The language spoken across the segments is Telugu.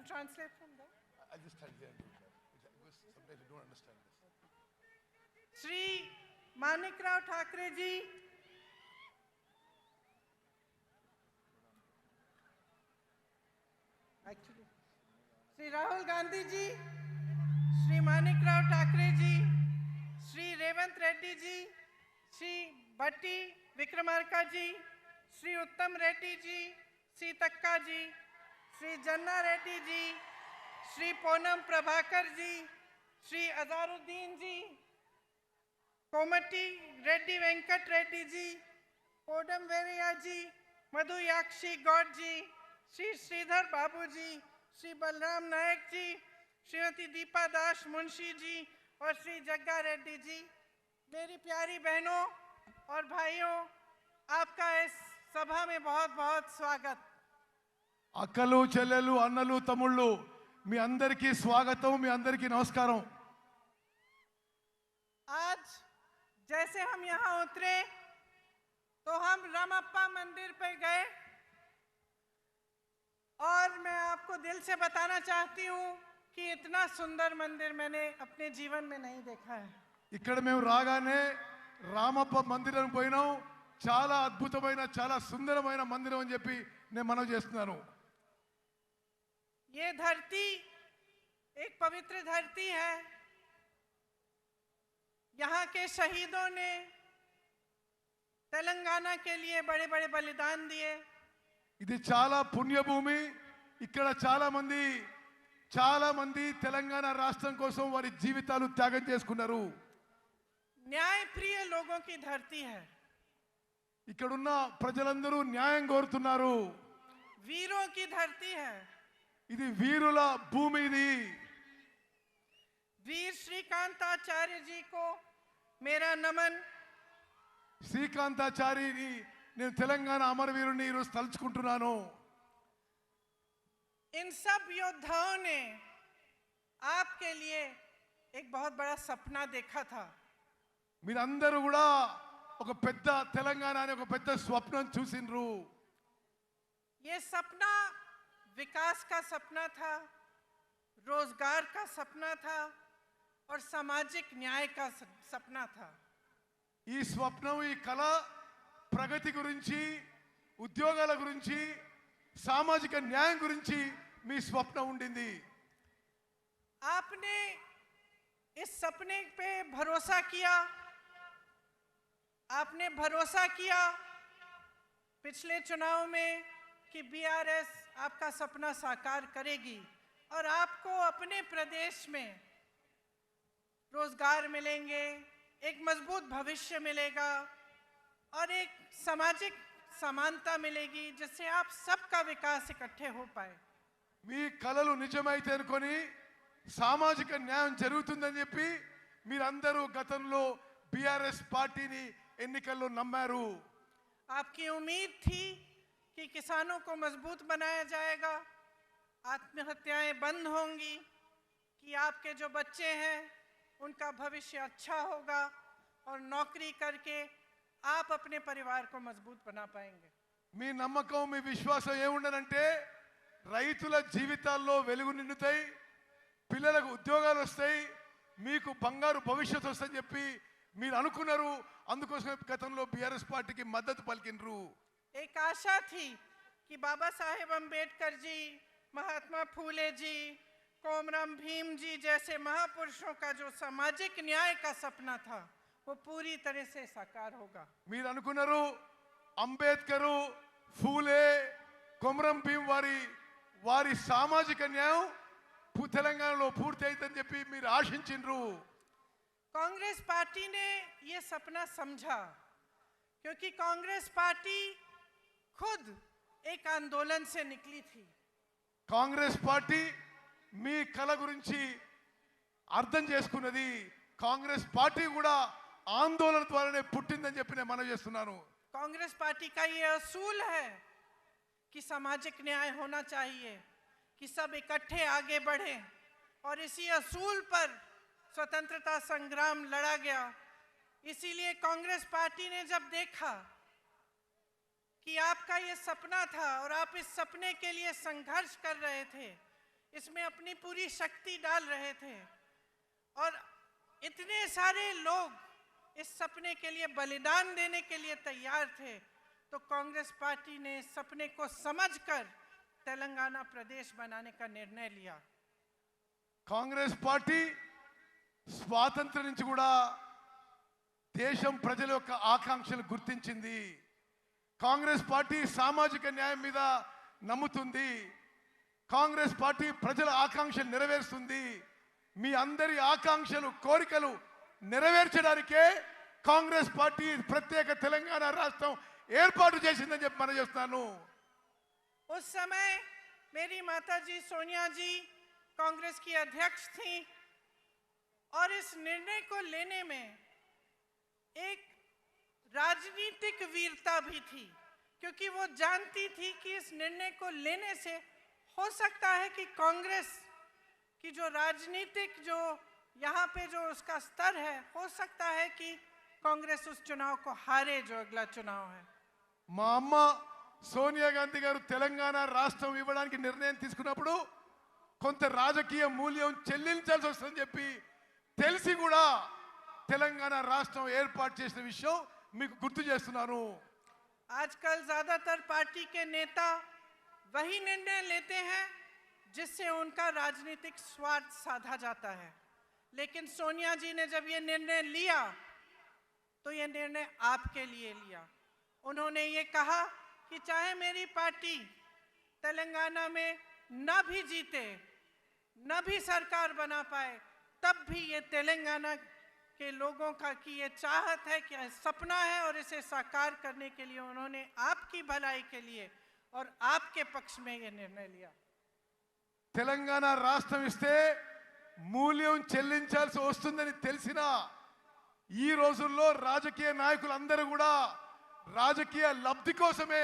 translate from there? I'll just stand here and do that. Because sometimes you don't understand this. Shri Manikrao Thakre ji, actually, Shri Rahul Gandhi ji, Shri Manikrao Thakre ji, Shri Revant Reddy ji, Shri Bhatti Vikramarka ji, Shri Uttam Reddy ji, Sitakkha ji, Shri Janna Reddy ji, Shri Ponam Prabhakar ji, Shri Azaruddin ji, Komati Reddy Venkat Reddy ji, Podam Veriya ji, Madhu Yakshi God ji, Shri Sridhar Babu ji, Shri Balram Nayak ji, Shrimati Deepa दास मुंशी जी और श्री जग्गा रेड्डी जी, मेरी प्यारी बहनों और भाइयों, आपका इस सभा में बहुत बहुत स्वागत। అక్కలు చెల్లెలు అన్నలు తమ్ముళ్ళు మీ అందరికీ స్వాగతం, మీ అందరికీ నమస్కారం। आज जैसे हम यहाँ उतरे तो हम रामप्पा मंदिर पे गए और मैं आपको दिल से बताना चाहती हूँ कि इतना सुंदर मंदिर मैंने अपने जीवन में नहीं देखा है। ఇక్కడ మేము రాగానే రామప్ప మందిరం పోయినాం, చాలా అద్భుతమైన చాలా సుందరమైన మందిరం అని చెప్పి నేను మనవి చేస్తున్నాను। ये धरती एक पवित्र धरती है। यहाँ के शहीदों ने तेलंगाना के लिए बड़े बड़े बलिदान दिए। ఇది చాలా పుణ్యభూమి, ఇక్కడ చాలా మంది తెలంగాణ రాష్ట్రం కోసం వారి జీవితాలు త్యాగం చేసుకున్నారు। न्याय प्रिय लोगों की धरती है। ఇక్కడున్న ప్రజలందరూ న్యాయం కోరుతున్నారు। वीरों की धरती है। ఇది వీరుల భూమి। ఇది वीर श्रीकांताचार्य जी को मेरा नमन। శ్రీకాంతాచార్యని నేను తెలంగాణ అమరవీరుని ఈరోజు తలుచుకుంటున్నాను। इन सब योद्धाओं ने आपके लिए एक बहुत बड़ा सपना देखा था। మీరందరూ కూడా ఒక పెద్ద తెలంగాణ అనే ఒక పెద్ద స్వప్నం చూసిండ్రు। ये सपना विकास का सपना था, रोजगार का सपना था और सामाजिक न्याय का सपना था। ఈ స్వప్నం, ఈ కళ ప్రగతి గురించి, ఉద్యోగాల గురించి, సామాజిక న్యాయం గురించి మీ స్వప్నం ఉండింది। आपने इस सपने पे भरोसा किया। आपने भरोसा किया पिछले चुनाव में कि बीआरएस आपका सपना साकार करेगी और आपको अपने प्रदेश में रोजगार मिलेंगे, एक मजबूत भविष्य मिलेगा और एक सामाजिक समानता मिलेगी जिससे आप सबका विकास इकट्ठे हो पाए। మీ కలలు నిజమైతే అనుకొని సామాజిక న్యాయం జరుగుతుందని చెప్పి మీరందరూ గతంలో బీఆర్ఎస్ పార్టీని ఎన్నికల్లో నమ్మారు। आपकी उम्मीद थी कि किसानों को मजबूत बनाया जाएगा, आत्महत्याएं बंद होंगी, कि आपके जो बच्चे हैं उनका भविष्य अच्छा होगा और नौकरी करके आप अपने परिवार को मजबूत बना पाएंगे। మీ నమ్మకం, మీ విశ్వాసం ఏముండనంటే రైతుల జీవితాల్లో వెలుగు నిండుతాయి, పిల్లలకు ఉద్యోగాలు వస్తాయి, మీకు బంగారు భవిష్యత్తు వస్తుందని చెప్పి మీరు అనుకున్నారు। అందుకోసమే గతంలో బీఆర్ఎస్ పార్టీకి మద్దతు పలికినరు। एक आशा थी कि बाबा साहेब अम्बेडकर जी, महात्मा फूले जी, कोमराम भीम जी जैसे महापुरुषों का जो सामाजिक न्याय का सपना था वो पूरी तरह से साकार होगा। మీరు అనుకున్నారు అంబేద్కర్, ఫూలే, కొమరం భీం వారి సామాజిక న్యాయం తెలంగాణలో పూర్తి అవుతుందని చెప్పి మీరు ఆశించిండ్రు। कांग्रेस पार्टी ने ये सपना समझा क्योंकि कांग्रेस पार्टी खुद एक आंदोलन से निकली थी। కాంగ్రెస్ పార్టీ మీ కల గురించి అర్థం చేసుకున్నది। కాంగ్రెస్ పార్టీ కూడా ఆందోళన ద్వారానే పుట్టిందని చెప్పి నేను మనవి చేస్తున్నాను। कांग्रेस पार्टी का ये असूल है कि सामाजिक न्याय होना चाहिए, कि सब इकट्ठे आगे बढ़ें और इसी असूल पर स्वतंत्रता संग्राम लड़ा गया। इसीलिए कांग्रेस पार्टी ने जब देखा कि आपका ये सपना था और आप इस सपने के लिए संघर्ष कर रहे थे, इसमें अपनी पूरी शक्ति डाल रहे थे और इतने सारे लोग इस सपने के लिए बलिदान देने के लिए तैयार थे, तो कांग्रेस पार्टी ने इस सपने को समझकर तेलंगाना प्रदेश बनाने का निर्णय लिया। కాంగ్రెస్ పార్టీ స్వాతంత్రం నుంచి కూడా దేశం ప్రజల యొక్క ఆకాంక్షలు గుర్తించింది. కాంగ్రెస్ పార్టీ సామాజిక న్యాయం మీద నమ్ముతుంది. కాంగ్రెస్ పార్టీ ప్రజల ఆకాంక్షలు నెరవేరుస్తుంది. మీ అందరి ఆకాంక్షలు కోరికలు నెరవేర్చడానికే కాంగ్రెస్ పార్టీ ప్రత్యేక తెలంగాణ రాష్ట్రం ఏర్పాటు చేసిందని చెప్పి మనం చేస్తున్నాను. उस समय मेरी माताजी सोनिया जी कांग्रेस की अध्यक्ष थी और इस निर्णय को लेने में एक राजनीतिक वीरता भी थी, क्योंकि वो जानती थी कि इस निर्णय को लेने से हो सकता है कि कांग्रेस की जो राजनीतिक जो यहाँ पे जो उसका स्तर है, हो सकता है कि कांग्रेस उस चुनाव को हारे जो अगला चुनाव है। మా అమ్మ సోనియా గాంధీ గారు తెలంగాణ రాష్ట్రం ఇవ్వడానికి నిర్ణయం తీసుకున్నప్పుడు కొంత రాజకీయ మూల్యం చెల్లించాల్సి వస్తుందని చెప్పి తెలిసి కూడా తెలంగాణ రాష్ట్రం ఏర్పాటు చేసిన విషయం మీకు గుర్తు చేస్తున్నాను. आजकल ज्यादातर पार्टी के नेता वही निर्णय लेते हैं जिससे उनका राजनीतिक स्वार्थ साधा जाता है, लेकिन सोनिया जी ने जब ये निर्णय लिया तो ये निर्णय आपके लिए लिया। उन्होंने ये कहा कि चाहे मेरी पार्टी तेलंगाना में न भी जीते, न भी सरकार बना पाए, तब भी ये तेलंगाना के लोगों का की ये चाहत है, कि सपना है, और इसे साकार करने के लिए उन्होंने आपकी भलाई के लिए और आपके पक्ष में ये निर्णय लिया। తెలంగాణ రాష్ట్రం ఇస్తే మూల్యం చెల్లించాల్సి వస్తుందని తెలిసినా ఈ రోజుల్లో రాజకీయ నాయకులందరూ కూడా రాజకీయ లబ్ధి కోసమే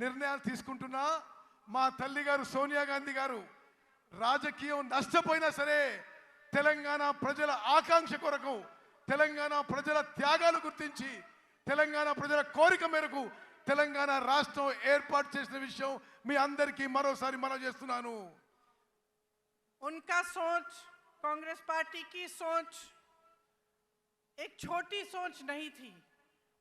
నిర్ణయాలు తీసుకుంటున్నా. మా తల్లి గారు సోనియా గాంధీ గారు రాజకీయం నష్టపోయినా సరే తెలంగాణ ప్రజల ఆకాంక్ష కొరకు, తెలంగాణ ప్రజల త్యాగాలు గుర్తించి, తెలంగాణ ప్రజల కోరిక మేరకు తెలంగాణ రాష్ట్రం ఏర్పాటు చేసిన విషయం మీ అందరికీ మరోసారి మనం చేస్తున్నాను. उनका सोच, कांग्रेस पार्टी की सोच एक छोटी सोच नहीं थी।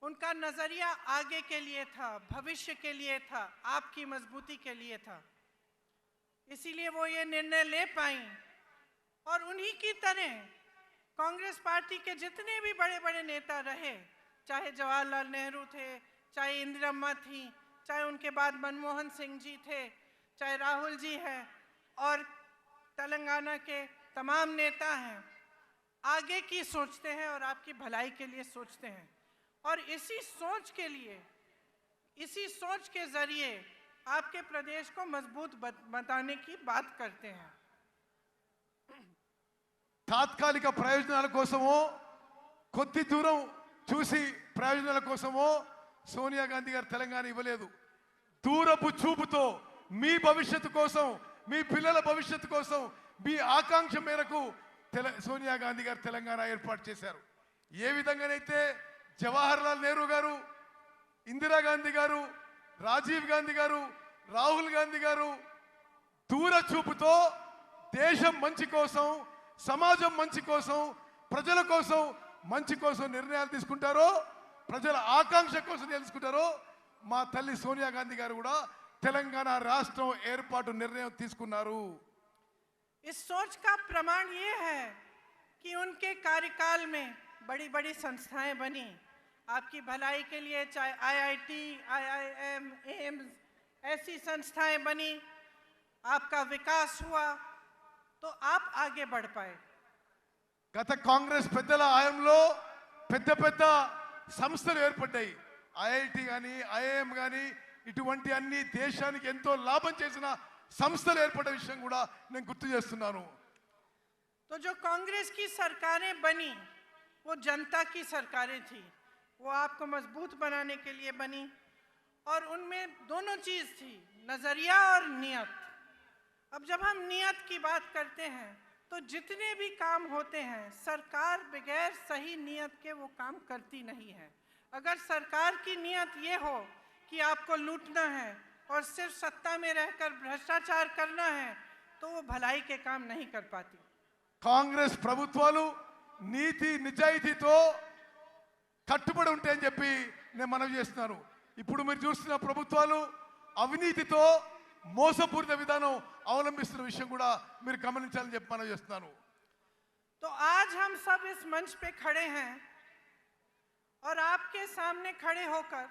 उनका नजरिया आगे के लिए था, भविष्य के लिए था, आपकी मजबूती के लिए था। इसीलिए वो ये निर्णय ले पाई। और उन्हीं की तरह कांग्रेस पार्टी के जितने भी बड़े बड़े नेता रहे, चाहे जवाहरलाल नेहरू थे, चाहे इंदिरम्मा थी, चाहे उनके बाद मनमोहन सिंह जी थे, चाहे राहुल जी हैं, और तेलंगाना के तमाम नेता हैं, आगे की सोचते हैं और आपकी भलाई के लिए सोचते हैं। और इसी सोच के लिए, इसी सोच के जरिए आपके प्रदेश को मजबूत बनाने की बात करते हैं। తాత్కాలిక ప్రయోజనాల కోసమో, కొద్ది దూరం చూసి ప్రయోజనాల కోసమో సోనియా గాంధీ గారు తెలంగాణ ఇవ్వలేదు. దూరపు చూపుతో మీ భవిష్యత్తు కోసం, మీ పిల్లల భవిష్యత్తు కోసం, మీ ఆకాంక్ష మేరకు సోనియా గాంధీ గారు తెలంగాణ ఏర్పాటు చేశారు. ఏ విధంగానైతే జవహర్లాల్ నెహ్రూ గారు, ఇందిరాగాంధీ గారు, రాజీవ్ గాంధీ గారు, రాహుల్ గాంధీ గారు దూర చూపుతో దేశం మంచి కోసం, సమాజం మంచి కోసం, ప్రజల కోసం మంచి కోసం నిర్ణయాలు తీసుకుంటారో, ప్రజల ఆకాంక్ష కోసం తెలుసుకుంటారో, మా తల్లి సోనియా గాంధీ గారు కూడా తెలంగాణ రాష్ట్రం ఏర్పాటు నిర్ణయం తీసుకున్నారు. इस सोच का प्रमाण ये है कि उनके कार्यकाल में बड़ी बड़ी संस्थाएं बनी आपकी भलाई के लिए, चाहे आईआईटी, आईआईएम, एम्स, ऐसी संस्थाएं बनी, आपका विकास हुआ, तो आप आगे बढ़ पाए। గత కాంగ్రెస్ పెద్దల హయాంలో పెద్ద పెద్ద సంస్థలు ఏర్పడ్డాయి. ఐఐటి కానీ, ఐఐఎం కానీ, ఇటువంటి అన్ని దేశానికి ఎంతో లాభం చేసిన సంస్థలు ఏర్పడ్డ విషయం కూడా నేను గుర్తు చేస్తున్నాను. तो जो कांग्रेस की सरकारें बनी वो जनता की सरकारें थी, वो आपको मजबूत बनाने के लिए बनी, और उनमें दोनों चीज थी, नजरिया और नियत। अब जब हम नियत की बात करते हैं तो जितने भी काम होते हैं, सरकार बगैर सही नियत के वो काम करती नहीं है। अगर सरकार की नियत ये हो कि आपको लूटना है और सिर्फ सत्ता में रहकर भ्रष्टाचार करना है, तो वो भलाई के काम नहीं कर पाती। కాంగ్రెస్ ప్రభుత్వాలు నీతి నిజాయితీతో కట్టుబడి ఉంటాయని చెప్పి నేను మనవి చేస్తున్నాను. ఇప్పుడు మీరు చూస్తున్న ప్రభుత్వాలు అవినీతితో మోసపూరిత విధానం అవలంబిస్తున్న విషయం కూడా మీరు గమనించాలని చెప్పి మనవి చేస్తున్నాను. तो आज हम सब इस मंच पे खड़े हैं और आपके सामने खड़े होकर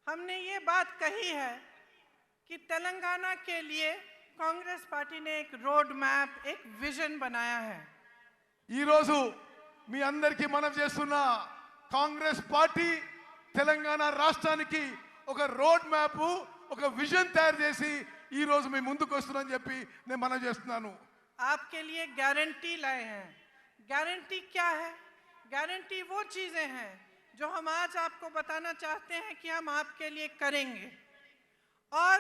हमने ये बात कही है कि तेलंगाना के लिए कांग्रेस पार्टी ने एक रोड मैप, एक विजन बनाया है। ఈ రోజు మీ అందరికీ మనం చేస్తున్న కాంగ్రెస్ పార్టీ తెలంగాణ రాష్ట్రానికి ఒక రోడ్ మ్యాప్, ఒక విజన్ తయారు చేసి ఈ రోజు మీ ముందుకు వస్తున్నానని చెప్పి నేను మనం చేస్తున్నాను. आपके लिए गारंटी लाए हैं। गारंटी क्या है? गारंटी वो चीजें हैं जो हम आज आपको बताना चाहते हैं कि हम आपके लिए करेंगे। और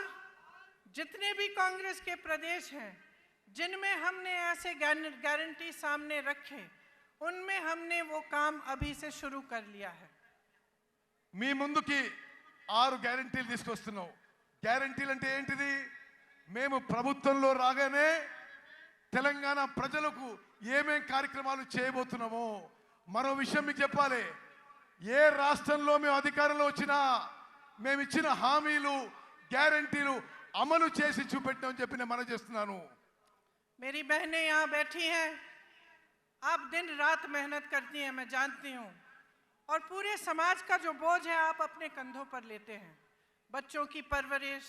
जितने भी कांग्रेस के प्रदेश हैं जिनमें हमने ऐसे गारंटी सामने रखे, उनमें हमने वो काम अभी से शुरू कर लिया है। మీ ముందుకి 6 గ్యారెంటీలు తీసుకొస్తున్నాం. గ్యారెంటీలు అంటే ఏంటిది? మేము ప్రభుత్వంలో రాగానే తెలంగాణ ప్రజలకు ఏమేం కార్యక్రమాలు చేయబోతున్నామో మరో విషయం మీకు చెప్పాలి. ఏ రాష్ట్రంలో మేము అధికారంలో వచ్చినా మేము ఇచ్చిన హామీలు, గ్యారెంటీలు అమలు చేసి చూపెట్టామని చెప్పి నేను మనవి చేస్తున్నాను. मेरी बहनें यहाँ बैठी हैं, आप दिन रात मेहनत करती हैं, मैं जानती हूँ, और पूरे समाज का जो बोझ है आप अपने कंधों पर लेते हैं। बच्चों की परवरिश,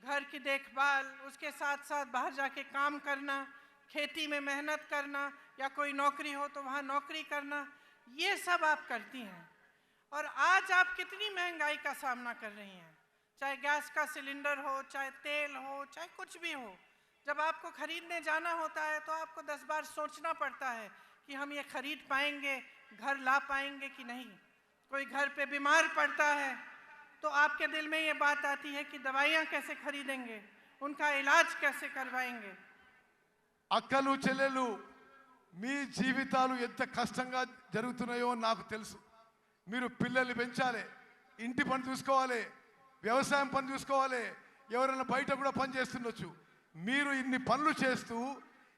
घर की देखभाल, उसके साथ साथ बाहर जाके काम करना, खेती में मेहनत करना, या कोई नौकरी हो तो वहाँ नौकरी करना, ये सब आप करती हैं। और आज आप कितनी महंगाई का सामना कर रही हैं, चाहे गैस का सिलेंडर हो, चाहे तेल हो, चाहे कुछ भी हो। जब आपको खरीदने जाना होता है तो आपको 10 बार सोचना पड़ता है कि हम ये खरीद पाएंगे, घर ला पाएंगे कि नहीं। कोई घर पे बीमार पड़ता है तो आपके दिल में ये बात आती है कि दवाइयाँ कैसे खरीदेंगे, उनका इलाज कैसे करवाएंगे। అక్కలు చెల్లెలు మీ జీవితాలు ఎంత కష్టంగా జరుగుతున్నాయో నాకు తెలుసు. మీరు పిల్లల్ని పెంచాలి, ఇంటి పని చూసుకోవాలి, వ్యవసాయం పని చూసుకోవాలి, ఎవరైనా బయట కూడా పని చేస్తుండొచ్చు. మీరు ఇన్ని పనులు చేస్తూ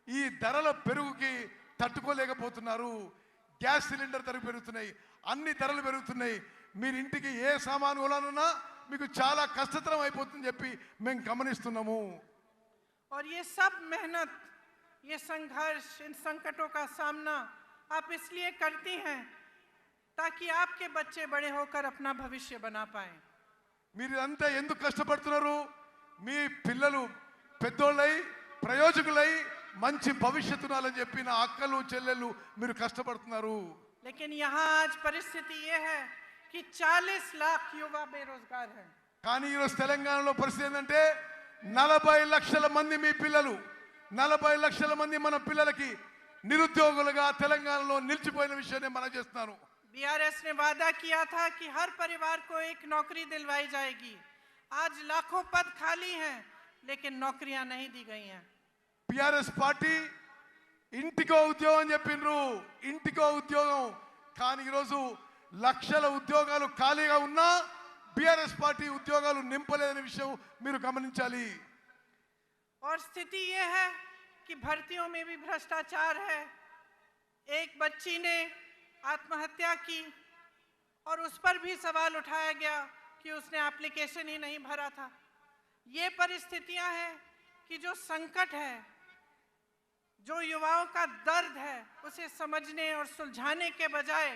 ఈ ధరల పెరుగుకి తట్టుకోలేకపోతున్నారు. గ్యాస్ సిలిండర్ ధరలు పెరుగుతున్నాయి, అన్ని ధరలు పెరుగుతున్నాయి. మీరు ఇంటికి ఏ సామాను కొనాలన్నా మీకు చాలా కష్టతరం అయిపోతుందని చెప్పి మేము గమనిస్తున్నాము. और ये सब मेहनत, ये संघर्ष, इन संकटों का सामना आप इसलिए करती हैं ताकि आपके बच्चे बड़े होकर अपना भविष्य बना पाएं। మీరు ఇదంతా ఎందుకు కష్టపడుతున్నారు? మీ పిల్లలు పెద్దోళ్ళై ప్రయోజకులై మంచి భవిష్యత్తు ఉండాలని చెప్పి నా అక్కలు చెల్లెళ్ళు మీరు కష్టపడుతున్నారు. लेकिन यहाँ आज परिस्थिति ये है कि 40 लाख युवा बेरोजगार हैं। కానీ ఈరోజు తెలంగాణలో పరిస్థితి ఏంటంటే 40 లక్షల మంది మీ పిల్లలు, 40 లక్షల మంది మన పిల్లలకి నిరుద్యోగులుగా తెలంగాణలో నిలిచిపోయిన విషయాన్ని మనం చేస్తున్నాను. बीआरएस ने वादा किया था कि हर परिवार को एक नौकरी दिलवाई जाएगी। आज लाखों पद खाली हैं लेकिन नौकरियां नहीं दी गई हैं। టిఆర్ఎస్ పార్టీ ఇంటికో ఉద్యోగం చెప్పిండ్రు, ఇంటికో ఉద్యోగం. కానీ ఈరోజు లక్షల ఉద్యోగాలు ఖాళీగా ఉన్నా బీఆర్ఎస్ పార్టీ ఉద్యోగాలు నింపలేదనే విషయం మీరు గమనించాలి. और स्थिति ये है कि भर्तियों में भी भ्रष्टाचार है। एक बच्ची ने आत्महत्या की और उस पर भी सवाल उठाया गया कि उसने एप्लीकेशन ही नहीं भरा था। ये परिस्थितियां हैं कि जो संकट है, जो युवाओं का दर्द है, उसे समझने और सुलझाने के बजाय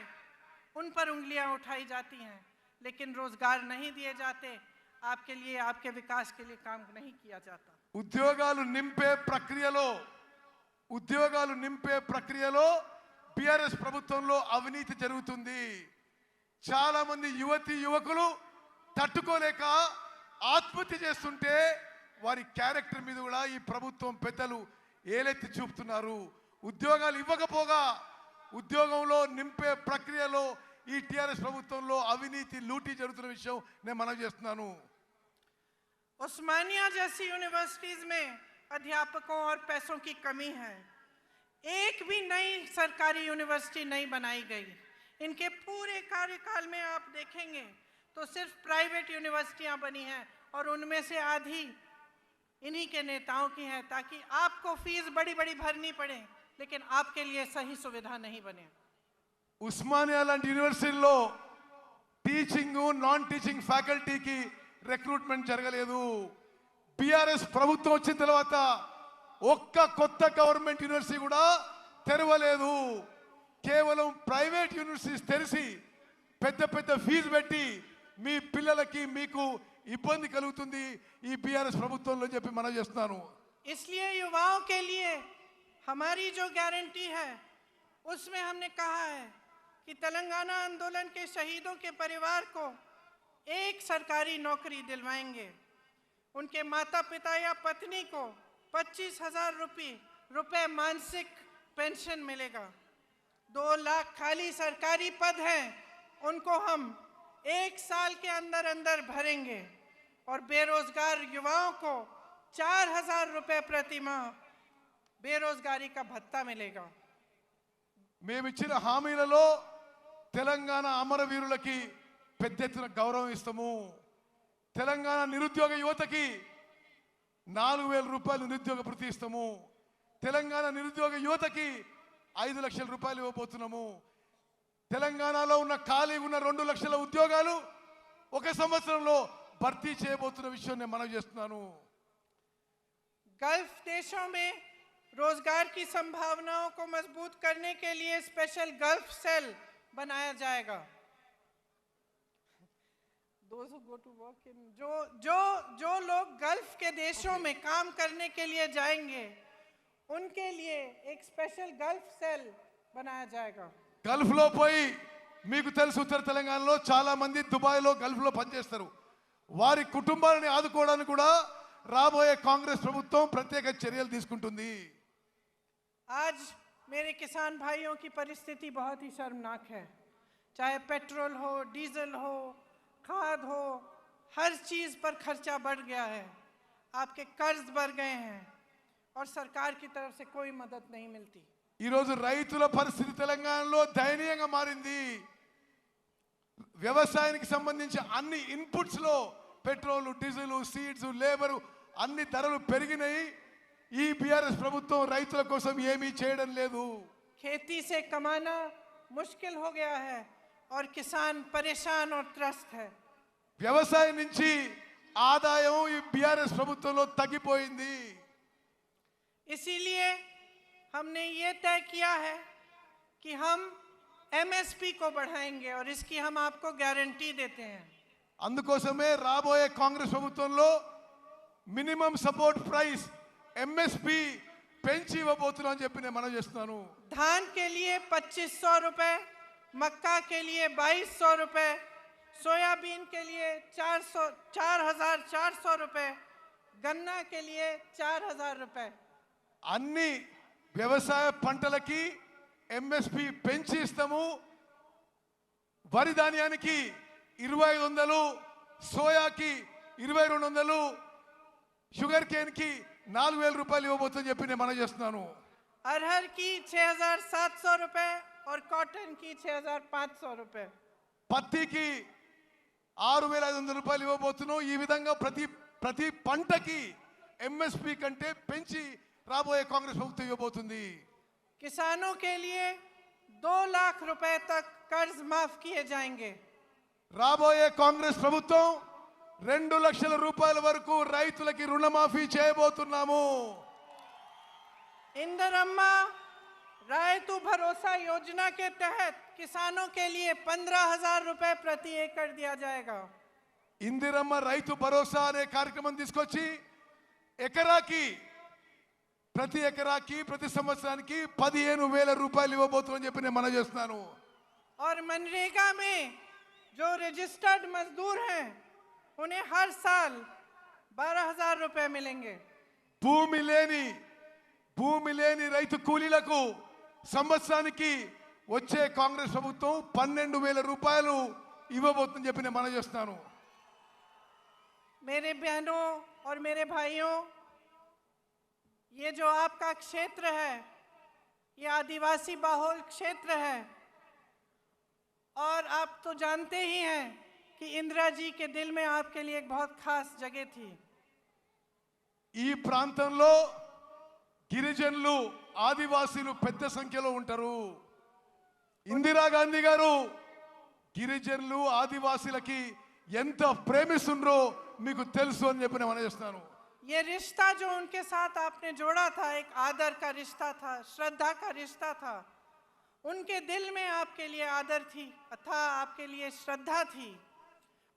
उन पर उंगलियां उठाई जाती हैं, लेकिन रोजगार नहीं दिए जाते, आपके लिए, आपके विकास के लिए काम नहीं किया जाता। ఉద్యోగాలు నింపే ప్రక్రియలో బీఆర్ఎస్ ప్రభుత్వంలో అవినీతి జరుగుతుంది. చాలా మంది యువకులు తట్టుకోలేక ఆత్మహత్య చేస్తుంటే వారి క్యారెక్టర్ మీద కూడా ఈ ప్రభుత్వం పెద్దలు ఏలెత్తి చూపుతున్నారు. ఉద్యోగాలు ఇవ్వకపోగా ఉద్యోగంలో నింపే ప్రక్రియలో ఈ టిఆర్ఎస్ ప్రభుత్వంలో అవినీతి లూటీ జరుగుతున్న విషయం నేను మనవి చేస్తున్నాను. उस्मानिया जैसी यूनिवर्सिटीज में अध्यापकों और पैसों की कमी है। एक भी नई सरकारी यूनिवर्सिटी नहीं बनाई गई। इनके पूरे कार्यकाल में आप देखेंगे तो सिर्फ प्राइवेट यूनिवर्सिटियां बनी हैं और उनमें से आधी इन्हीं के नेताओं की है, ताकि आपको फीस बड़ी बड़ी भरनी पड़े लेकिन आपके लिए सही सुविधा नहीं बने। ఉస్మానియా లాంటి యూనివర్సిటీలో టీచింగ్ నాన్ టీచింగ్ ఫ్యాకల్టీకి రిక్రూట్మెంట్ జరగలేదు. బీఆర్ఎస్ ప్రభుత్వం వచ్చిన తర్వాత ఒక్క కొత్త గవర్నమెంట్ యూనివర్సిటీ కూడా తెరవలేదు. కేవలం ప్రైవేట్ యూనివర్సిటీస్ తెరిచి పెద్ద పెద్ద ఫీజు పెట్టి మీ పిల్లలకి మీకు ఇబ్బంది కలుగుతుంది ఈ బీఆర్ఎస్ ప్రభుత్వంలో చెప్పి మనం చేస్తున్నాను. इसलिए युवाओं के लिए हमारी जो गारंटी है उसमें हमने कहा है कि तेलंगाना आंदोलन के शहीदों के परिवार को एक सरकारी नौकरी दिलवाएंगे। उनके माता पिता या पत्नी को 25,000 रुपए मासिक पेंशन मिलेगा। 2 लाख खाली सरकारी पद हैं, उनको हम 1 साल के अंदर अंदर भरेंगे और बेरोजगार युवाओं को 4,000 रुपए प्रति माह बेरोजगारी का भत्ता मिलेगा। మేమిచ్చిన హామీలలో తెలంగాణ అమరవీరులకి పెద్ద ఎత్తున గౌరవం ఇస్తాము. తెలంగాణ నిరుద్యోగ యువతకి 4,000 రూపాయలు నిరుద్యోగ భృతి ఇస్తాము. తెలంగాణ నిరుద్యోగ యువతకి 5 లక్షల రూపాయలు ఇవ్వబోతున్నాము. తెలంగాణలో ఉన్న ఖాళీగా ఉన్న 2 లక్షల ఉద్యోగాలు 1 సంవత్సరంలో భర్తీ చేయబోతున్న విషయం నేను మనవి చేస్తున్నాను. गल्फ देशों में रोजगार की संभावनाओं को मजबूत करने के लिए स्पेशल गल्फ सेल बनाया जाएगा। Those who go to work in जो लोग गल्फ के देशों में काम करने के लिए जाएंगे उनके लिए एक स्पेशल गल्फ सेल बनाया जाएगा। గల్ఫ్ లో పోయి మీకు తెలుసు ఉత్తర తెలంగాణలో చాలా మంది దుబాయ్ లో గల్ఫ్ లో పనిచేస్తారు. వారి కుటుంబాలను ఆదుకోవడానికి కూడా రాబోయే కాంగ్రెస్ ప్రభుత్వం ప్రత్యేక చర్యలు తీసుకుంటుంది. आज मेरे किसान भाइयों की परिस्थिति बहुत ही शर्मनाक है। चाहे पेट्रोल हो, डीजल हो, खाद हो, हर चीज़ पर खर्चा बढ़ गया है। आपके कर्ज बढ़ गए हैं और सरकार की तरफ से कोई मदद नहीं मिलती। ఈ రోజు రైతుల పరిస్థితి తెలంగాణలో దయనీయంగా మారింది. వ్యవసాయానికి సంబంధించి అన్ని ఇన్పుట్స్ లో పెట్రోల్, డీజిల్, సీడ్స్, లేబర్ అన్ని ధరలు పెరిగినాయి. ఈ బీఆర్ఎస్ ప్రభుత్వం రైతుల కోసం ఏమీ చేయడం లేదు. खेती से कमाना मुश्किल हो गया है और किसान परेशान और त्रस्त है। వ్యవసాయం నుంచి ఆదాయం ఈ బీఆర్ఎస్ ప్రభుత్వంలో తగ్గిపోయింది. इसीलिए हमने ये तय किया है कि हम एमएसपी को बढ़ाएंगे और इसकी हम आपको गारंटी देते हैं। అందుకోసమే రాబోయే కాంగ్రెస్ ప్రభుత్వంలో మినిమం సపోర్ట్ ప్రైస్ ఎంఎస్పి పెంచి ఇవ్వబోతున్నాం అని చెప్పి నేను మనం చేస్తున్నాను. धान के लिए 2,500 रुपए, मक्का के लिए 2,200 रुपए, सोयाबीन के लिए 4,400 रुपए, गन्ना के लिए 4,000 रुपए। అన్ని వ్యవసాయ పంటలకి ఎంఎస్పి పెంచి ఇస్తాము. వరి ధాన్యానికి 2,500, సోయాకి 2,200, షుగర్ కేన్ కి 4,000 రూపాయలు ఇవ్వబోతుందని చెప్పి నేను మనం చేస్తున్నాను. अरहर की 6,700 रुपए और कॉटन की 6,500 रुपए। పత్తికి 6,500 రూపాయలు ఇవ్వబోతున్నాం. ఈ విధంగా ప్రతి పంటకి ఎంఎస్పి కంటే పెంచి రాబోయే కాంగ్రెస్ ప్రభుత్వం ఇవ్వబోతుంది. किसानों के लिए 2 लाख रुपए तक कर्ज माफ किए जाएंगे। రాబోయే కాంగ్రెస్ ప్రభుత్వం 2 లక్షల రూపాయల వరకు రైతులకి రుణమాఫీ చేయబోతున్నాము. इंदिरम्मा रायतु भरोसा योजना के तहत किसानों के लिए 15,000 रुपए प्रति एकड़ दिया जाएगा। ఇందిరమ్మ రైతు భరోసా అనే కార్యక్రమం తీసుకొచ్చి ప్రతి ఎకరాకి ప్రతి సంవత్సరానికి 15,000 రూపాయలు ఇవ్వబోతుందని చెప్పి నేను మనం చేస్తున్నాను. और मनरेगा में जो रजिस्टर्ड मजदूर हैं उन्हें हर साल 12,000 रुपए मिलेंगे। భూమి లేని రైతు కూలీలకు సంవత్సరానికి వచ్చే కాంగ్రెస్ ప్రభుత్వం 12,000 రూపాయలు ఇవ్వబోతుందని చెప్పి నేను మనం చేస్తున్నాను. मेरे बहनों और मेरे भाइयों, ये जो आपका क्षेत्र है ये आदिवासी बहुल क्षेत्र है और आप तो जानते ही हैं कि इंदिरा जी के दिल में आपके लिए एक बहुत खास जगह थी। ఈ ప్రాంతంలో గిరిజనులు ఆదివాసీలు పెద్ద సంఖ్యలో ఉంటారు. ఇందిరాగాంధీ గారు గిరిజనులు ఆదివాసీలకి ఎంత ప్రేమిస్తుండ్రో మీకు తెలుసు అని చెప్పి నేను మనచేస్తున్నాను. ये रिश्ता जो उनके साथ आपने जोड़ा था, एक आदर का रिश्ता था, श्रद्धा का रिश्ता था. उनके दिल में आपके लिए आदर थी था, आपके लिए श्रद्धा थी,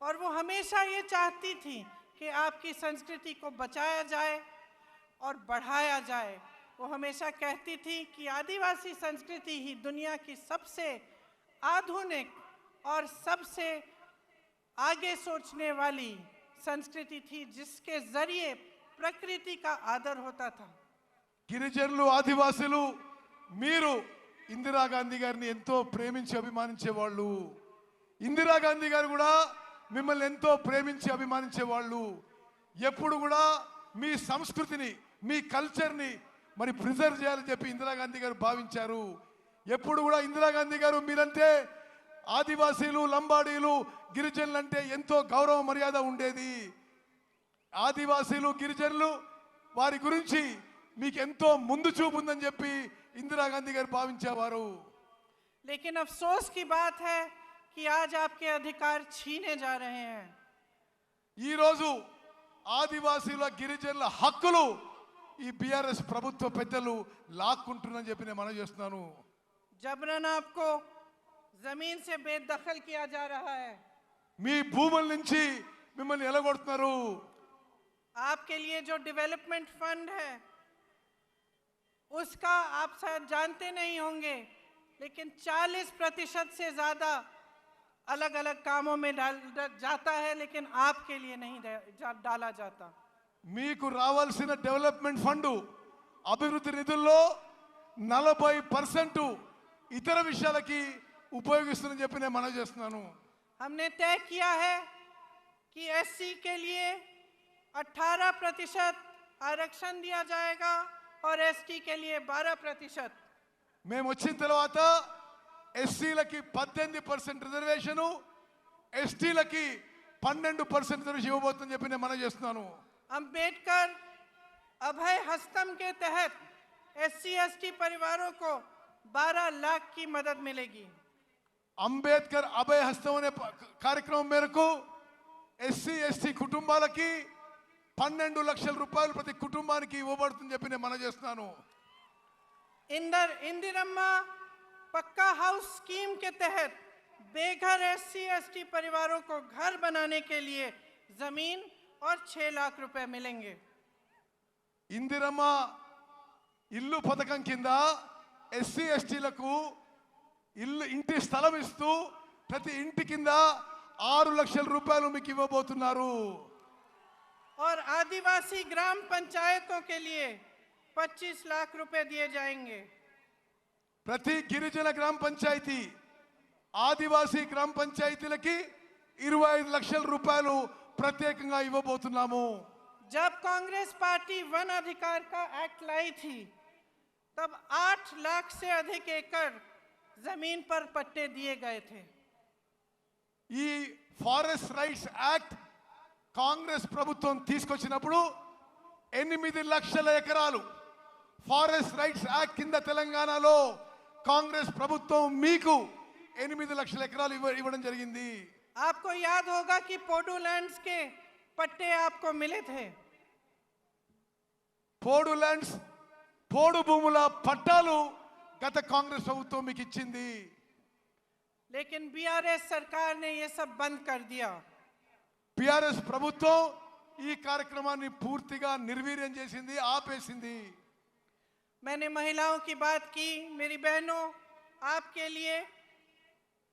और वो हमेशा ये चाहती थी कि आपकी संस्कृति को बचाया जाए और बढ़ाया जाए. वो हमेशा कहती थी कि आदिवासी संस्कृति ही दुनिया की सबसे आधुनिक और सबसे आगे सोचने वाली संस्कृति थी, जिसके जरिए प्रकृति का आदर होता था. గిరిజనులు ఆదివాసీలు మీరు ఇందిరాగాంధీ గారిని ఎంతో ప్రేమించి అభిమానించేవాళ్ళు. ఇందిరాగాంధీ గారు కూడా మిమ్మల్ని ఎంతో ప్రేమించి అభిమానించేవాళ్ళు. ఎప్పుడు కూడా మీ సంస్కృతిని మీ కల్చర్ని మరి ప్రిజర్వ్ చేయాలని చెప్పి ఇందిరాగాంధీ గారు భావించారు. ఎప్పుడు కూడా ఇందిరాగాంధీ గారు మీరంటే ఆదివాసీలు లంబాడీలు గిరిజనులు అంటే ఎంతో గౌరవ మర్యాద ఉండేది. ఆదివాసీలు గిరిజనులు వారి గురించి మీకు ఎంతో ముందు చూపు ఉందని చెప్పి ఇందిరాగాంధీ గారు భావించేవారు. लेकिन अफसोस की बात है कि आज आपके अधिकार छीने जा रहे हैं. ఈ రోజు ఆదివాసీల గిరిజనుల హక్కులు ఈ బీఆర్ఎస్ ప్రభుత్వ పెద్దలు లాక్కుంటున్నారని చెప్పి నేను మనవి చేస్తున్నాను. जबरन आपको जमीन से बेदखल किया जा रहा है. మీ భూముల నుంచి మిమ్మల్ని ఎలగొడుతున్నారు. आपके लिए जो डेवलपमेंट फंड है उसका आप शायद जानते नहीं होंगे, लेकिन 40% से ज़्यादा अलग अलग कामों में जाता है, लेकिन आपके लिए नहीं डाला जाता. మీకు రావాల్సిన డెవలప్మెంట్ ఫండ్ అభివృద్ధి నిధుల్లో 40% ఇతర విషయాలకి ఉపయోగిస్తుందని చెప్పి నేను మనవి చేస్తున్నాను. हमने तय किया है कि एससी के लिए 18% आरक्षण दिया जाएगा और एसटी के लिए 12%. మేము వచ్చిన తర్వాత ఎస్సీలకి 18% రిజర్వేషను, ఎస్టీలకి 12% రిజర్వేషన్ ఇవ్వబోతుందని చెప్పి నేను మనవి చేస్తున్నాను. अंबेडकर अभय हस्तम के तहत एससी एसटी परिवारों को 12 लाख की मदद मिलेगी. అంబేద్కర్ అభయ హస్తం అనే కార్యక్రమం మేరకు ఎస్సీ ఎస్టీ కుటుంబాలకి 12 లక్షల రూపాయలు ప్రతి కుటుంబానికి ఇవ్వబడుతుందని చెప్పి నేను మనవి చేస్తున్నాను. इंदिरम्मा पक्का हाउस स्कीम के तहत बेघर एससी एसटी परिवारों को घर बनाने के लिए जमीन और 6 लाख रुपए मिलेंगे. ఇందిరమ్మ ఇల్లు పథకం కింద ఎస్సీ ఎస్టీలకు ఇంటి స్థలం ఇస్తూ ప్రతి ఇంటి కింద 6 లక్షల రూపాయలు మీకు ఇవ్వబోతున్నారు. और आदिवासी ग्राम पंचायतों के लिए 25 लाख रुपए दिए जाएंगे. ప్రతి గిరిజన గ్రామ పంచాయతీ ఆదివాసీ గ్రామ పంచాయతీలకి 25 లక్షల రూపాయలు ప్రత్యేకంగా ఇవ్వబోతున్నాము. जब कांग्रेस पार्टी वन अधिकार का एक्ट लाई थी, तब 8 लाख से अधिक एकड़ जमीन पर पट्टे दिए गए थे. ఈ ఫారెస్ట్ రైట్స్ యాక్ట్ కాంగ్రెస్ ప్రభుత్వం తీసుకొచ్చినప్పుడు 8 లక్షల ఎకరాలు ఫారెస్ట్ రైట్స్ యాక్ట్ కింద తెలంగాణలో కాంగ్రెస్ ప్రభుత్వం మీకు 8 లక్షల ఎకరాలు ఇవ్వడం జరిగింది. आपको याद होगा कि पोडू लैंड्स के पट्टे आपको मिले थे. పోడు ల్యాండ్స్ పోడు భూముల పట్టాలు గత కాంగ్రెస్ ప్రభుత్వం మీకు ఇచ్చింది. लेकिन बीआरएस सरकार ने ये सब बंद कर दिया. బీఆర్ఎస్ ప్రభుత్వం ఈ కార్యక్రమాన్ని పూర్తిగా నిర్వీర్యం చేసింది, ఆపేసింది. मैंने महिलाओं की बात की. मेरी बहनों, आपके लिए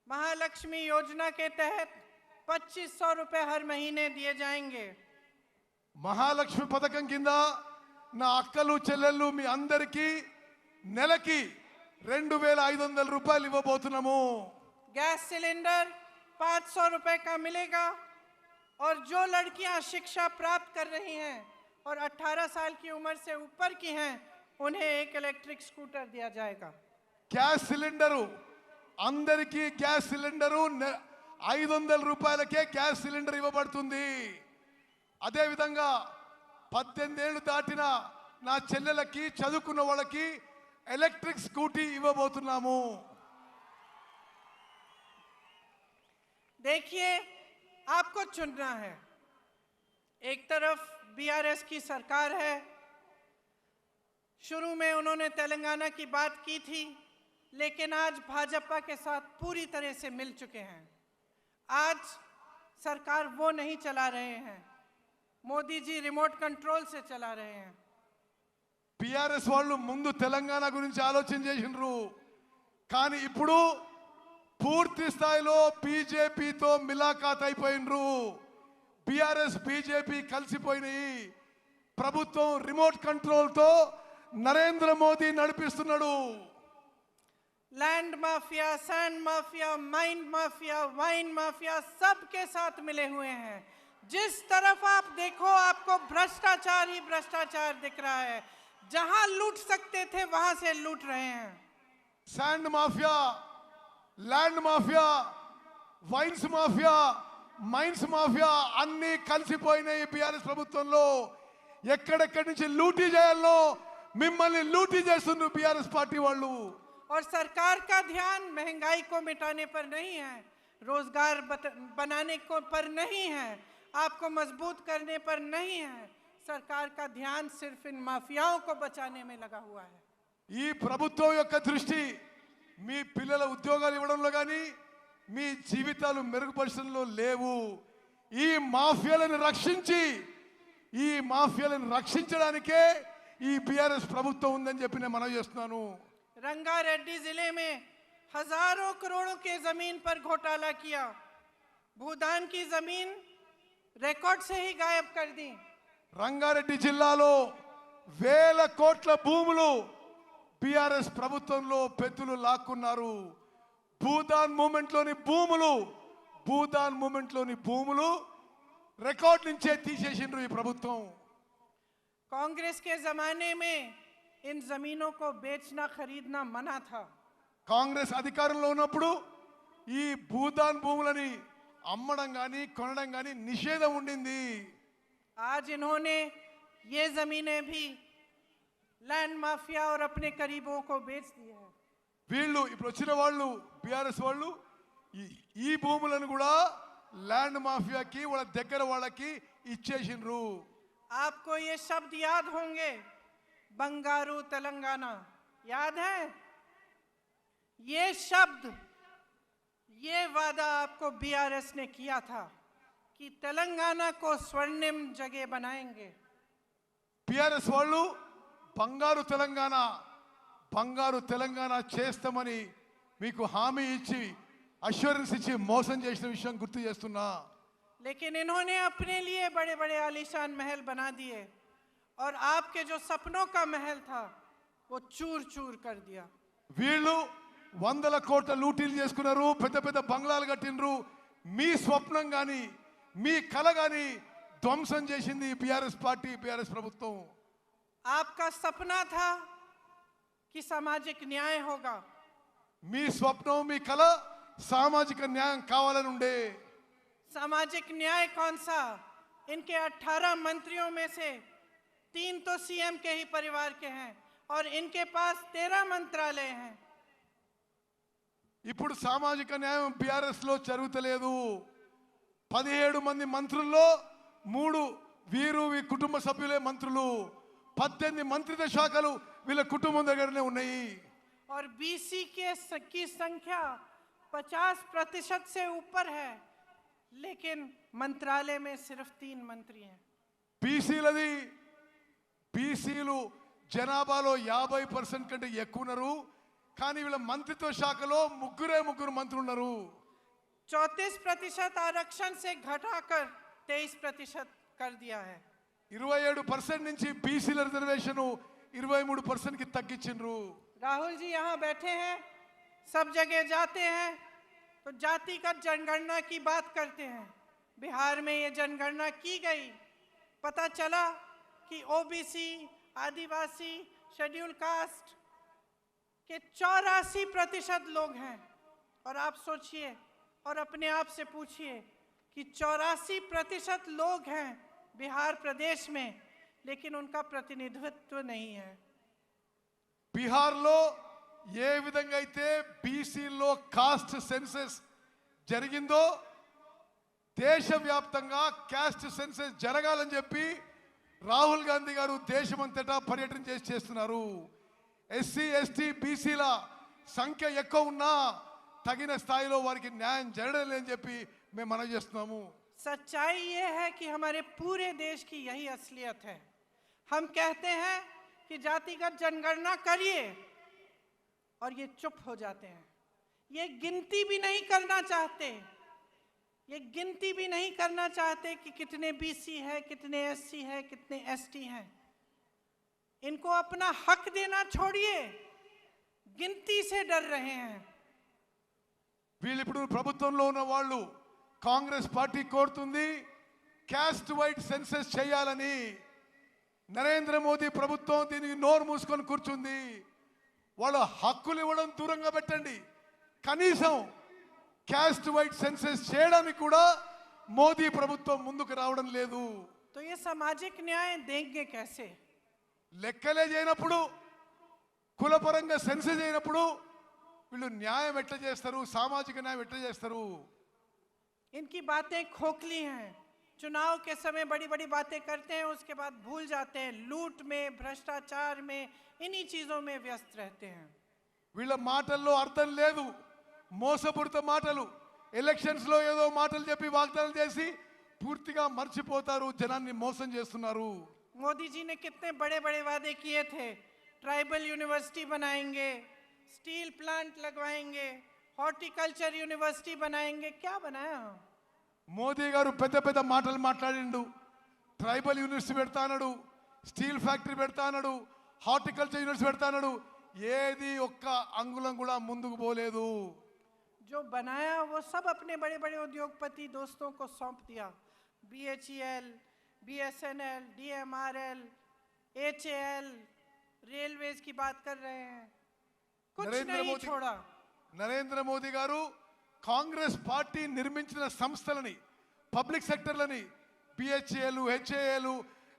महालक्ष्मी योजना के तहत 2500 रुपए हर महीने दिए जाएंगे. మహాలక్ష్మి పథకం కింద నా అక్కలు చెల్లెళ్ళు మీ అందరికీ నెలకి 2500 రూపాయలు ఇవ్వబోతున్నాము. गैस सिलेंडर 500 रुपए का मिलेगा. और जो लड़कियां शिक्षा प्राप्त कर रही हैं और 18 साल की उम्र से ऊपर की हैं, उन्हें एक इलेक्ट्रिक स्कूटर दिया जाएगा. గ్యాస్ సిలిండరు అందరికీ గ్యాస్ సిలిండరు 500 రూపాయలకే గ్యాస్ సిలిండర్ ఇవ్వబడుతుంది. అదేవిధంగా 18 ఏళ్ళు దాటిన నా చెల్లెలకి చదువుకున్న వాళ్ళకి ఎలక్ట్రిక్ స్కూటీ ఇవ్వబోతున్నాము. देखिए, आपको चुनना है। एक तरफ बीआरएस की सरकार है। शुरू में उन्होंने तेलंगाना की बात की थी, लेकिन आज भाजपा के साथ पूरी तरह से मिल चुके हैं। आज सरकार वो नहीं चला रहे हैं, मोदी जी रिमोट कंट्रोल से चला रहे हैं। టిఆర్ఎస్ వాళ్ళు ముందు తెలంగాణ గురించి ఆలోచన చేసినారు, కానీ ఇప్పుడు పూర్తి స్థాయిలో బీజేపీతో మిలాఖాత్ అయిపోయినరు. BRS BJP కలిసిపోయినాయి. ప్రభుత్వం రిమోట్ కంట్రోల్తో నరేంద్ర మోదీ నడిపిస్తున్నాడు. Land mafia, sand mafia, mine mafia, wine mafia सबके साथ मिले हुए हैं। जिस तरफ आप देखो आपको भ्रष्टाचार ही भ्रष्टाचार दिख रहा है। जहां लूट सकते थे वहां से लूट रहे हैं। Sand mafia, land mafia, wines mafia, mines mafia అన్ని కలిసిపోయినాయి బీఆర్ఎస్ ప్రభుత్వంలో. ఎక్కడెక్కడి నుంచి లూటీ చేయాలో మిమ్మల్ని లూటీ చేస్తున్నారు బీఆర్ఎస్ పార్టీ వాళ్ళు. और सरकार का ध्यान महंगाई को मिटाने पर नहीं है, रोजगार बनाने को पर नहीं है, आपको मजबूत करने पर नहीं है। सरकार का ध्यान सिर्फ इन माफियाओं को बचाने में लगा हुआ है। ఈ ప్రభుత్వం యొక్క దృష్టి మీ పిల్లల ఉద్యోగాలు ఇవ్వడంలో కానీ మీ జీవితాలు మెరుగుపరచడంలో లేవు. ఈ మాఫియాలను రక్షించడానికే ఈ బీఆర్ఎస్ ప్రభుత్వం ఉందని చెప్పి నేను మనవి చేస్తున్నాను. रंगारेड्डी जिले में हजारों करोड़ों के जमीन पर घोटाला किया, भूदान की जमीन रिकॉर्ड से ही गायब कर दी। రంగారెడ్డి జిల్లాలో వేల కోట్ల భూములు బీఆర్ఎస్ ప్రభుత్వంలో పెద్దలు లాక్కున్నారు. భూదాన్ మూమెంట్లోని భూములు రికార్డ్ నుంచే తీసేసిండ్రు ఈ ప్రభుత్వం. कांग्रेस के जमाने में इन जमीनों को बेचना खरीदना मना था। కాంగ్రెస్ అధికారంలో ఉన్నప్పుడు ఈ భూదాన్ భూములని అమ్మడం కానీ కొనడం కానీ నిషేధం ఉండింది. आज इन्होंने ये जमीनें भी लैंड माफिया और अपने करीबों को बेच दिया है। వీళ్ళు ఇప్పుడు వచ్చిన వాళ్ళు బీఆర్ఎస్ వాళ్ళు ఈ భూములను కూడా ల్యాండ్ మాఫియాకి వాళ్ళ దగ్గర వాళ్ళకి ఇచ్చేసిండ్రు. आपको ये शब्द याद होंगे, बंगारू तेलंगाना याद है? ये शब्द, ये वादा आपको बीआरएस ने किया था कि तेलंगाना को स्वर्णिम जगह बनाएंगे। బీఆర్ఎస్ వాళ్ళు బంగారు తెలంగాణ చేస్తామని మీకు హామీ ఇచ్చి అష్యూరెన్స్ ఇచ్చి మోసం చేసిన విషయం గుర్తు చేస్తున్నా. लेकिन इन्होंने अपने लिए बड़े बड़े आलीशान महल बना दिए और आपके जो सपनों का महल था वो चूर चूर कर दिया। వీళ్ళు 100 కోట్ల లూటీలు చేసుకున్నారు, పెద్ద పెద్ద బంగ్లాలు కట్టినరు. మీ స్వప్నం కానీ మీ కల కానీ ధ్వంసం చేసింది బీఆర్ఎస్ పార్టీ, బీఆర్ఎస్ ప్రభుత్వం. आपका सपना था कि सामाजिक न्याय होगा। మీ స్వప్నం మీ కల సామాజిక న్యాయం కావాలని ఉండే. सामाजिक न्याय कौन सा? इनके 18 मंत्रियों में से 3 तो सीएम के ही परिवार के हैं और इनके पास 13 मंत्रालय हैं। ఇప్పుడు సామాజిక న్యాయం బీఆర్ఎస్ లో జరుగుతలేదు. 17 మంది మంత్రుల్లో 3 వీరు కుటుంబ సభ్యులే మంత్రులు. 18 మంత్రిత్వ శాఖలు వీళ్ళ కుటుంబం దగ్గరనే ఉన్నాయి. और बीसी की संख्या 50% से ऊपर है, लेकिन मंत्रालय में सिर्फ 3 मंत्री हैं। బీసీలు జనాభాలో 50% కంటే ఎక్కువ ఉన్నారు, కానీ వీళ్ళ మంత్రిత్వ శాఖలో ముగ్గురు మంత్రులు ఉన్నారు. 34% आरक्षण से घटाकर 23% कर दिया है। 27% నుంచి బీసీల రిజర్వేషన్ 23% కి తగ్గించిండ్రు. राहुल जी यहाँ बैठे हैं, सब जगह जाते हैं तो जातिगत जनगणना की बात करते हैं। बिहार में ये जनगणना की गई, पता चला कि ओबीसी, आदिवासी, शेड्यूल कास्ट के 84% लोग हैं। और आप सोचिए और अपने आप से पूछिए कि 84% लोग हैं बिहार प्रदेश में, लेकिन उनका प्रतिनिधित्व नहीं है। బీహార్లో ఏ విధంగా అయితే బీసీలో కాస్ట్ సెన్సెస్ జరిగిందో దేశవ్యాప్తంగా కాస్ట్ సెన్సెస్ జరగాలని చెప్పి రాహుల్ గాంధీ గారు దేశమంతటా పర్యటన చేస్తున్నారు. ఎస్సీ ఎస్టీ బీసీల సంఖ్య ఎక్కువ ఉన్నా తగిన స్థాయిలో వారికి న్యాయం జరగడం లేదని చెప్పి మేము మనవి చేస్తున్నాము. सच्चाई ये है कि हमारे पूरे देश की यही असलियत है। हम कहते हैं कि जातिगत जनगणना करिए और ये चुप हो जाते हैं। ये गिनती भी नहीं करना चाहते, ये गिनती भी नहीं करना चाहते कि कितने बीसी है, कितने एससी है, कितने एसटी हैं। इनको अपना हक देना छोड़िए, गिनती से डर रहे हैं। వీళ్ళు ఇప్పుడు ప్రభుత్వంలో ఉన్న వాళ్ళు కాంగ్రెస్ పార్టీ కోరుతుంది క్యాస్ట్ వైడ్ సెన్సెస్ చేయాలని. నరేంద్ర మోదీ ప్రభుత్వం దీనికి నోరు మూసుకొని కూర్చుంది. వాళ్ళ హక్కులు ఇవ్వడం దూరంగా పెట్టండి, కనీసం క్యాస్ట్ వైడ్ సెన్సెస్ చేయడానికి కూడా మోదీ ప్రభుత్వం ముందుకు రావడం లేదు. तो ये सामाजिक न्याय देंगे कैसे? లెక్కలే చేయనప్పుడు, కులపరంగా సెన్సెస్ అయినప్పుడు వీళ్ళు న్యాయం ఎట్లా చేస్తారు, సామాజిక న్యాయం ఎట్లా చేస్తారు? इनकी बातें खोखली हैं। चुनाव के समय बड़ी बड़ी बातें करते हैं, उसके बाद भूल जाते हैं। लूट में, भ्रष्टाचार में, इन्हीं चीजों में व्यस्त रहते हैं। వీళ్ళ మాటల్లో అర్థం లేదు, మోసపూరిత మాటలు. ఎలక్షన్స్ లో ఏదో మాటలు చెప్పి వాగ్దానం చేసి పూర్తిగా మర్చిపోతారు, జనాన్ని మోసం చేస్తున్నారు. मोदी जी ने कितने बड़े बड़े वादे किए थे। ट्राइबल यूनिवर्सिटी बनाएंगे, स्टील प्लांट लगवाएंगे, हॉर्टिकल्चर यूनिवर्सिटी बनाएंगे। क्या बनाया? మోదీ గారు పెద్ద పెద్ద మాటలు మాట్లాడిండు. ట్రైబల్ యూనివర్సిటీ పెడతా అన్నాడు, స్టీల్ ఫ్యాక్టరీ పెడతా అన్నాడు, హార్టికల్చర్ యూనివర్సిటీ పెడతా అన్నాడు. ఏది ఒక్క అంగుళం కూడా ముందుకు పోలేదు. जो बनाया वो सब अपने बड़े बड़े उद्योगपति दोस्तों को सौंप दिया। BHEL, BSNL, DMRL, HAL, railways की बात कर रहे हैं, कुछ नहीं छोड़ा। నరేంద్ర మోదీ గారు కాంగ్రెస్ పార్టీ నిర్మించిన సంస్థలని, పబ్లిక్ సెక్టర్లని, బిహెచ్ఏలు, హెచ్ఏఏలు,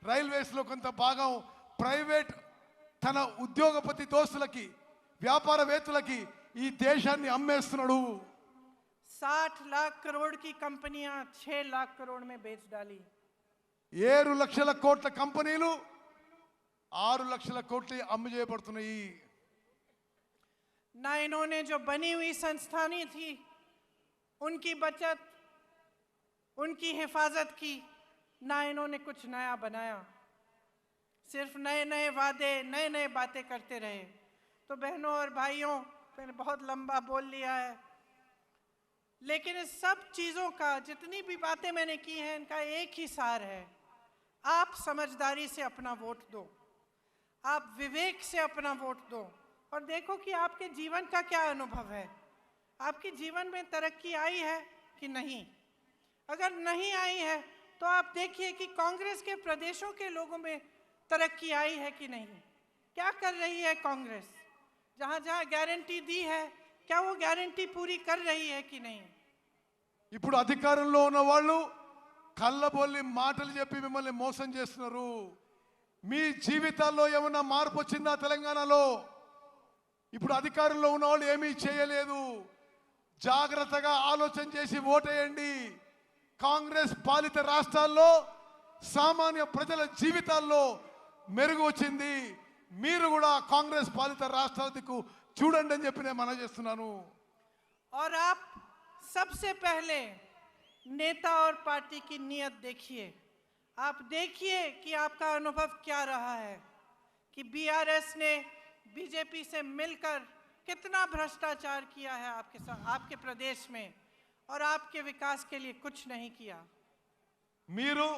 రైల్వేస్లో కొంత భాగం ప్రైవేట్ తన ఉద్యోగపతి దోస్తులకి, వ్యాపారవేత్తలకి ఈ దేశాన్ని అమ్మేస్తున్నాడు. 60 लाख करोड़ की कंपनियां 6 लाख करोड़ में बेच डाली। 7 లక్షల కోట్ల కంపెనీలు 6 లక్షల కోట్లు అమ్ము చేయబడుతున్నాయి. ना इन्होंने जो बनी हुई संस्थानें थी उनकी बचत, उनकी हिफाजत की, ना इन्होंने कुछ नया बनाया। सिर्फ नए नए वादे, नए नए बातें करते रहे। तो बहनों और भाइयों, मैंने बहुत लंबा बोल लिया है, लेकिन इस सब चीज़ों का, जितनी भी बातें मैंने की हैं, इनका एक ही सार है। आप समझदारी से अपना वोट दो, आप विवेक से अपना वोट दो और देखो कि आपके जीवन का क्या अनुभव है। आपके जीवन में तरक्की आई है कि नहीं? अगर नहीं आई है तो आप देखिए कि कांग्रेस के प्रदेशों के लोगों में तरक्की आई है कि नहीं। क्या कर रही है कांग्रेस? जहाँ जहाँ गारंटी दी है, क्या वो गारंटी पूरी कर रही है कि नहीं? ఇప్పుడు అధికారంలో ఉన్న వాళ్ళు కళ్ళబొల్లి మాటలు చెప్పి మిమ్మల్ని మోసం చేస్తున్నారు. మీ జీవితాల్లో ఏమన్నా మార్పు వచ్చిందా తెలంగాణలో? ఇప్పుడు అధికారంలో ఉన్న వాళ్ళు ఏమీ చేయలేదు. జాగ్రత్తగా ఆలోచన చేసి ఓటేయండి. కాంగ్రెస్ పాలిత రాష్ట్రాల్లో సామాన్య ప్రజల జీవితాల్లో మెరుగు వచ్చింది. మీరు కూడా కాంగ్రెస్ పాలిత రాష్ట్రాల దిక్కు చూడండి అని చెప్పి నేను మనవి చేస్తున్నాను. और आप सबसे पहले नेता और पार्टी की नीयत देखिए। आप देखिए कि आपका अनुभव क्या रहा है, कि बीआरएस ने बीजेपी से मिलकर कितना भ्रष्टाचार किया है आपके साथ, आपके प्रदेश में, और आपके विकास के लिए कुछ नहीं किया। మీరు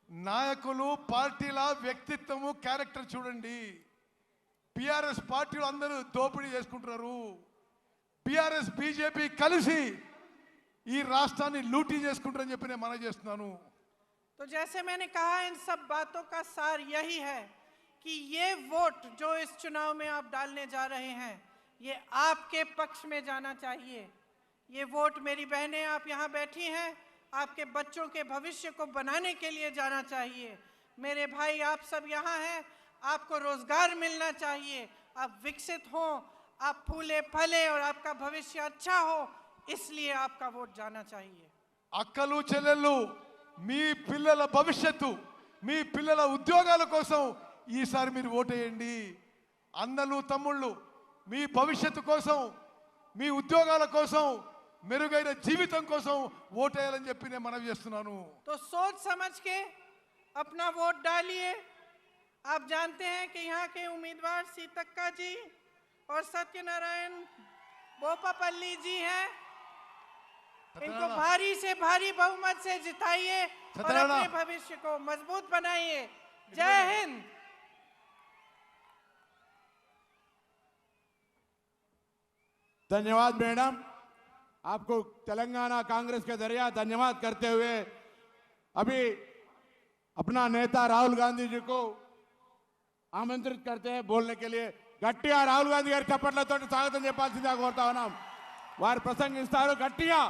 నాయకులు, పార్టీల వ్యక్తిత్వము, క్యారెక్టర్ చూడండి. బీఆర్ఎస్ పార్టీలు అందరూ దోపిడీ చేసుకుంటున్నారు. బీఆర్ఎస్ బీజేపీ కలిసి ఈ రాష్ట్రాన్ని లూటీ చేసుకుంటారని చెప్పి నేను మనవి చేస్తున్నాను. तो जैसे मैंने कहा, इन सब बातों का सार यही है कि ये वोट जो इस चुनाव में आप डालने जा रहे हैं, ये आपके पक्ष में जाना चाहिए। ये वोट, मेरी बहनें आप यहाँ बैठी हैं, आपके बच्चों के भविष्य को बनाने के लिए जाना चाहिए। मेरे भाई आप सब यहाँ हैं, आपको रोजगार मिलना चाहिए, आप विकसित हो, आप फूले फले और आपका भविष्य अच्छा हो, इसलिए आपका वोट जाना चाहिए। అక్కలు చెల్లెళ్ళు మీ పిల్లల భవిష్యత్తు మీ పిల్లల ఉద్యోగాల కోసం ఈసారి మీరు ఓటేయండి. అన్నలు తమ్ముళ్ళు మీ భవిష్యత్తు కోసం మీ ఉద్యోగాల కోసం మెరుగైన జీవితం కోసం ఓటేయాలని చెప్పి నేను మనవి చేస్తున్నాను. तो सोच समझ के अपना वोट डालिए। आप जानते हैं कि यहाँ के उम्मीदवार सीतक्का जी और सत्यनारायण बोपापल्ली जी हैं। इनको भारी से भारी बहुमत से जिताइए और अपने भविष्य को मजबूत बनाइए। जय हिंद। धन्यवाद मैडम, आपको तेलंगाना कांग्रेस के जरिए धन्यवाद करते हुए अभी अपना नेता राहुल गांधी जी को आमंत्रित करते हैं बोलने के लिए. గట్టిగా రాహుల్ గాంధీ గారి చప్పట్లతో స్వాగతం చెప్పాల్సిందిగా కోరుతా ఉన్నాం. వారు ప్రసంగిస్తారు. గట్టిగా